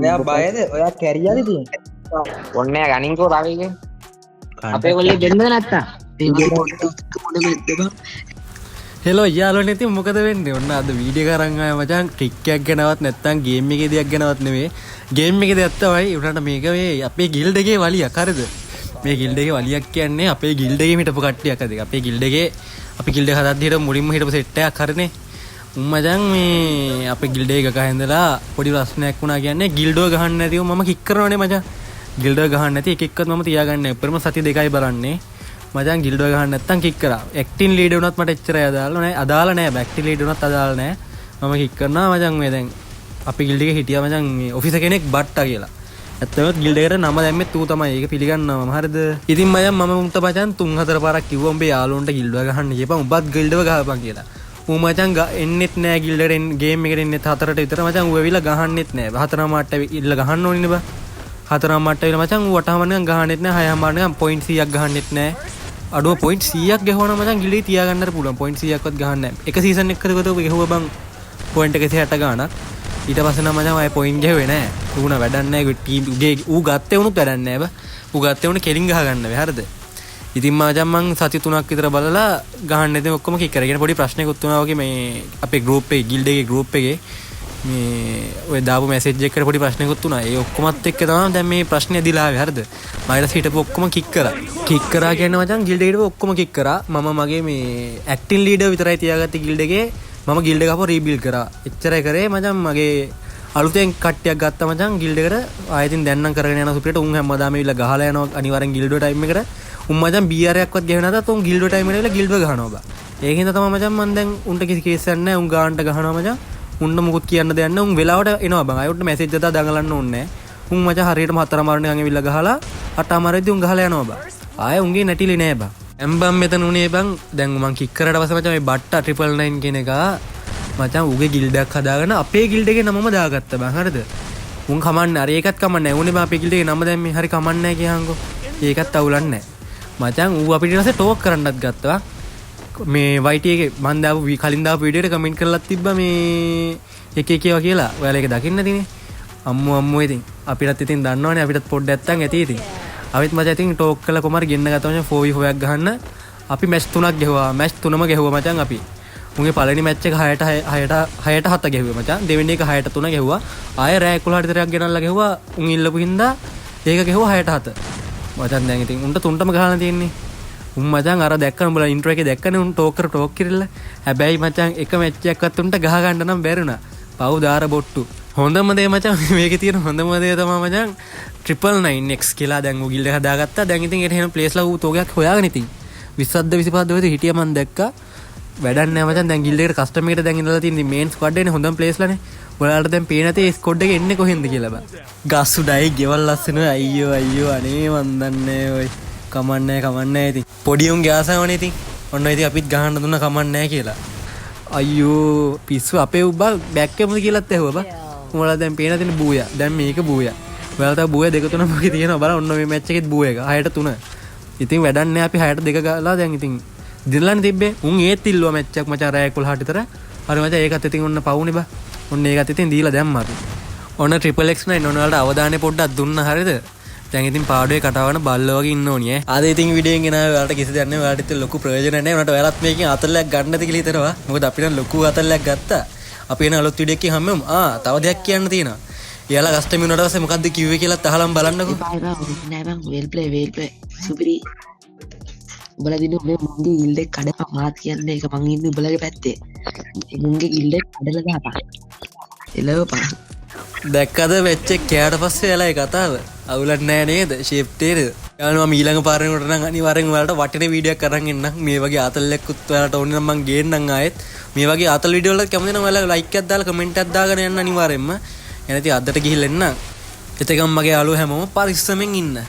ඔයා බයද? ඔයා කැරියාද තියෙන්නේ? ඔන්න ගනින්කෝ රවිගේ අපේ කොල්ලේ දෙන්නද නැත්තා හෙලෝ යාළුවනේ ඉතින් මොකද වෙන්නේ? ඔන්න අද වීඩියෝ කරන් ආවා මචං. ට්‍රික් එකක් ගැනවත් නැත්තම් ගේම් එකේ දෙයක් ගැනවත් නෙවෙයි. ගේම් එකේ දෙයක් තමයි. උනට මේක මේ අපේ ගිල්ඩ් එකේ වලියක් හරිද? මේ ගිල්ඩ් එකේ වලියක් කියන්නේ අපේ ගිල්ඩ් එකේ හිටපු කට්ටියක් අද. අපේ ගිල්ඩ් එකේ අපි ගිල්ඩ් එක හදද්දී හිටපු මුලින්ම හිටපු සෙට් එකක් හරිනේ. මචං මේ අපේ ගිල්ඩ් එක ගහ ඉඳලා පොඩි ප්‍රශ්නයක් වුණා කියන්නේ ගිල්ඩෝ ගහන්න නැතිව මම කික් කරනවානේ මචං. ගිල්ඩෝ ගහන්න නැති එක එක්කත් මම තියාගන්නේ නැහැ. උඩරම සති දෙකයි බලන්නේ. මචං ගිල්ඩෝ ගහන්න නැත්තම් කික් කරා. ඇක්ටින් ලීඩ් වුණත් මට එච්චරයි අදාළ නැහැ. අදාළ නැහැ. බැක්ටි ලීඩ් වුණත් අදාළ නැහැ. මම කික් කරනවා මචං මේ දැන් අපි ගිල්ඩ් එකේ හිටියා මචං මේ ඔෆිසර් කෙනෙක් බට්ටා කියලා. ඇත්තම ගිල්ඩ් එකට නම දැම්මෙත් ඌ තමයි. ඒක පිළිගන්නවා මම හරිද? ඉතින් මම උන්ට මචං 3-4 පාරක් කිව්වා උඹේ යාළුවන්ට ගිල්ඩෝ ගහන්න කියපන්. උඹත් ගිල්ඩෝ ගහපන් කියලා. ඌ මචං එන්නෙත් නැහැ ගිල්ඩ් එකට ගේම් එකට එන්නෙත් 4ට විතර මචං ඌ ඇවිල්ලා ගහන්නෙත් නැහැ. 4 මාට්ට ඉල්ල ගහන්න ඕනේ නේ බා. 4 මාට්ට ඉල්ල මචං ඌ වටහම නිකන් ගහන්නෙත් නැහැ. 6 මාට්ට නිකන් පොයින්ට් 100ක් ගහන්නෙත් නැහැ. අඩුව පොයින්ට් 100ක් ගහවන මචං ගිල්ඩේ තියාගන්නට පුළුවන්. පොයින්ට් 100ක්වත් ගහන්න නැහැ. එක සීසන් එකකට ගොතෝ ගහුවා බං පොයින්ට් 160 ගාණක්. ඊට පස්සේ නම් මචං ආයේ පොයින්ට් ගහුවේ නැහැ. ඌන වැඩක් නැහැ. ටීම් ඌ ගත්තේ වුණුත් වැඩක් නැහැ බා. ඌ ගත්තේ වුණේ කෙලින් ගහ ගන්න වෙයි හරිද? ඉතින් මචං මං සති 3ක් විතර බලලා ගහන්න නැති ඔක්කොම කික් කරගෙන පොඩි ප්‍රශ්නයක්ත් වුණා වගේ මේ අපේ ගෲප් එකේ ගිල්ඩ් එකේ ගෲප් එකේ මේ ඔය දාපු මැසේජ් එකකට පොඩි ප්‍රශ්නයක්ත් වුණා. ඒ ඔක්කොමත් එක්ක තමයි දැන් මේ ප්‍රශ්නේ දිලා ආවේ හරිද? මයිලස් හිටපු ඔක්කොම කික් කරා. කික් කරා කියන්නේ මචං ගිල්ඩ් එකේ ඔක්කොම කික් කරා. මම මගේ මේ ඇක්ටින් ලීඩර් විතරයි තියාගත්තේ ගිල්ඩ් එකේ. මම ගිල්ඩ් එක අපෝ රීබිල්ඩ් කරා. එච්චරයි කරේ මචං. මගේ අලුතෙන් කට්ටියක් ගත්තා මචං ගිල්ඩ් එකට. ආයෙත් දැන් නම් කරගෙන යනවා සුපිරියට. උන් හැමදාම ඉවිල්ලා ගහලා යනවා අනිවාර්යෙන් ගිල්ඩ් ටයිම් එකට. උන් මචං BR එකක්වත් ගෙවෙන්නේ නැතත් උන් ගිල්ඩ් ටයිම් එකට ගිල්ඩ් ගහනවා බා. ඒකින්ද තමයි මචං මන් දැන් උන්ට කිසි කේස් එකක් නැහැ. උන් ගානට ගහනවා මචං. උන්ට මොකුත් කියන්න දෙයක් නැහැ. උන් වෙලාවට එනවා බං. අයොත් මැසේජ් දාලා දඟලන්න ඕනේ නැහැ. උන් මචං හරියටම 4 මාරණ ගන් ඇවිල්ලා ගහලා 8 මාරෙද්දී උන් ගහලා යනවා බං. ආයෙ උන්ගේ නැටිලි නෑ බං. එම්බම් මෙතන උනේ බං. දැන් මං කික් කරාට පස්සේ මචං මේ බට්ටා 999 කියන එක මචං උගේ ගිල්ඩ් එකක් හදාගෙන අපේ ගිල්ඩ් එකේ නමම දාගත්තා බං හරිද? උන් කමන්නේ අර ඒකත් කමන්නේ නැහැ. උනේ බං අපේ ගිල්ඩ් එකේ නම දැම්මේ හරි කමන්නේ නැහැ කියහන්කෝ. ඒකත් අවුලන්නේ නැහැ. මචං ඌ අපිට ඊට පස්සේ ටෝක් කරන්නත් ගත්තා. මේ YT එකේ මන් දාපු කලින් දාපු වීඩියෝ එකට කමෙන්ට් කරලා තිබ්බා මේ එක ඒවා කියලා. ඔයාලා ඒක දකින්න නැතිනේ. අම්මෝ ඉතින් අපිටත් ඉතින් දන්නවනේ අපිටත් පොඩ්ඩක් නැත්තම් ඇති ඉතින්. අපිත් මචං ඉතින් ටෝක් කරලා කොමාර ගෙන්න ගත්තා මචං 4v4 එකක් ගහන්න. අපි මැච් 3ක් ගැහුවා. මැච් 3ම ගැහුවා මචං අපි. උන්ගේ පළවෙනි මැච් එක 6ට 7 ගැහුවා මචං. දෙවෙනි එක 6ට 3 ගැහුවා. ආයෙ රෑ 11ට විතරක් ගෙනල්ලා ගැහුවා. උන් ඉල්ලපු හින්දා ඒක ගැහුවා 6ට 7. මචං දැන් ඉතින් උන්ට 3ටම ගහලා තියෙන්නේ. උන් මචං අර දැක්කම උඹලා ඉන්ට්‍රෝ එකේ දැක්කනේ උන් ටෝක් කිරලා. හැබැයි මචං එක මැච් එකක්වත් උන්ට ගහ ගන්න නම් බැරුණා. පව් දාර බොට්ටු. හොඳම දේ මචං මේකේ තියෙන හොඳම දේ තමයි මචං 999X කියලා දැන් ඌ ගිල්ඩ් එක හදාගත්තා. දැන් ඉතින් ඒකට එන ප්ලේස්ලා ඌ තෝගයක් හොයාගෙන ඉතින් 20ද 25ද වෙද හිටියා මන් දැක්කා. වැඩක් නැහැ මචං. දැන් ගිල්ඩ් එකට කස්ටම් එකට දැන් ඉඳලා තියෙන මේන් ස්ක්වඩ් එකනේ හොඳම ප්ලේස්ලානේ. ඔයාලට දැන් පේන නැති ස්ක්වඩ් එක එන්නේ කොහෙන්ද කියලා බං. ගස්සුඩයි ගෙවල් ලස්සන අයියෝ අනේ මන් දන්නේ ඔය කමන්නේ ඉතින් පොඩි උන් ගෑසවනේ ඉතින්. ඔන්න ඉතින් අපිත් ගහන්න දුන්න කමන්නේ කියලා. අයියෝ පිස්සු අපේ උබ්බා බෑක් එකමද කියලාත් ඇහුවා බං. උඹලා දැන් පේන තියෙන බූයා. දැන් මේක බූයා. ඔයාලා තව බූයා 2 3 මොකද තියෙනවා බලන්න. ඔන්න මේ මැච් එකෙත් බූයා එක 6ට 3. ඉතින් වැඩක් නැහැ අපි 6ට 2 ගාලා දැන් ඉතින් දිනලානේ තිබ්බේ. උන් ඒත් ඉල්ලුවා මැච් එකක් මචං රෑ 11ට විතර. හරි මචං ඒකත් ඉතින් ඔන්න පවුනේ බං. ඔන්න ඒකත් ඉතින් දීලා දැම්මා අපි. ඔන්න XXX9 ඔන්න ඔයාලට අවධානය පොඩ්ඩක් දුන්නා හරියද? දැන් ඉතින් පාඩුවේ කටවන බල්ලෝ වගේ ඉන්න ඕනේ ඈ. ආද ඉතින් වීඩියෝ එකෙන් ගෙනාවේ ඔයාලට කිසි දෙයක් නැහැ. ඔයාලට ඉතින් ලොකු ප්‍රයෝජනයක් නැහැ. උනට ඔයාලත් මේකෙන් අතල්ලයක් ගන්න නැති කියලා හිතනවා. මොකද අපි නම් ලොකු අතල්ලයක් ගත්තා. අපි එන අලුත් වීඩියෝ එකකින් හැමෝම තව දෙයක් කියන්න තියෙනවා. එයාලා කස්ටම් වුණාට පස්සේ මොකද්ද කිව්වේ කියලාත් අහලම් බලන්නකෝ. නෑ බං වෙල් ප්ලේ සුපිරි. උඹලා දින මේ මුංගේ ගිල්ඩ් එක කඩපන් මාත් කියන්නේ ඒක මං ඉන්නේ උඹලගේ පැත්තේ. මුංගේ ගිල්ඩ් එක කඩලා දාපන්. එළවපන්. දැක්කද වෙච්ච කෑට පස්සේ එලා ඒ කතාව අවුලක් නෑ නේද? ෂේප් තේරෙද? යාළුවා මම ඊළඟ පාරේකට නම් අනිවාර්යෙන් ඔයාලට වටින වීඩියෝ එකක් අරන් එන්නම්. මේ වගේ ආතල්ලයක් උත් ඔයාලට ඕනේ නම් මං ගේන්නම් ආයෙත්. මේ වගේ ආතල් වීඩියෝ වලට කැමති නම් ඔයාලා ලයික් එකක් දාලා කමෙන්ට් එකක් දාගෙන යන්න අනිවාර්යෙන්ම. එහෙනම් ඉතින් අදට ගිහින් එන්න. එතකම් මගේ යාළුවෝ හැමෝම පරිස්සමෙන් ඉන්න.